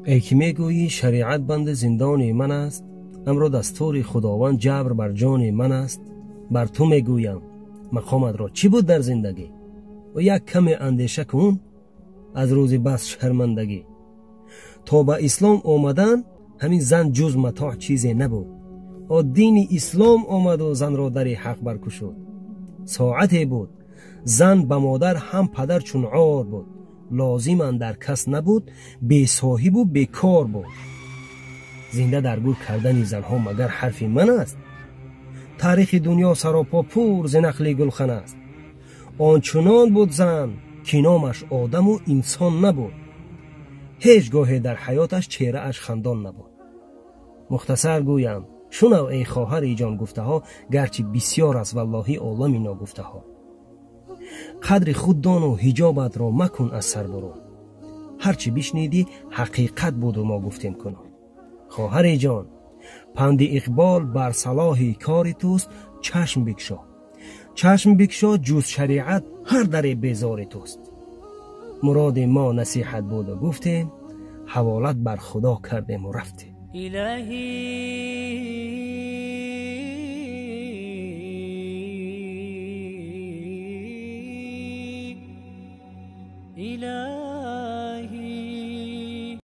ای که میگویی شریعت بند زندان من است، امرو دستور خداوند جبر بر جان من است. بر تو میگویم مقامت را چی بود در زندگی؟ و یک کمی اندیشه کن از روز بس شرمندگی. تا به اسلام آمدن همین زن جز متاع چیزی نبود. و دین اسلام آمد و زن را در حق برکشود. ساعتی بود زن به مادر هم پدر چون عار بود. لازم اندر کس نبود، بی صاحب و بی کار بود. زنده در گور کردن زنها مگر حرف من است؟ تاریخ دنیا سراپا پور ز نخل گلخن است. آنچنان بود زن که نامش آدم و انسان نبود. هیچ گاهی در حیاتش چهره اش خندان نبود. مختصر گویم شنو ای خواهر جان گفته ها، گرچه بسیار است والله عالم اینا گفته ها. قدر خود دان و حجابت را مکن از سر برو. هرچی بشنیدی حقیقت بود و ما گفتیم کنم. خواهر جان پند اقبال بر صلاح کار توست. چشم بکشا، چشم بکشا، جز شریعت هر در بیزار توست. مراد ما نصیحت بود و گفتیم، حوالت بر خدا کردیم و رفتیم. الهی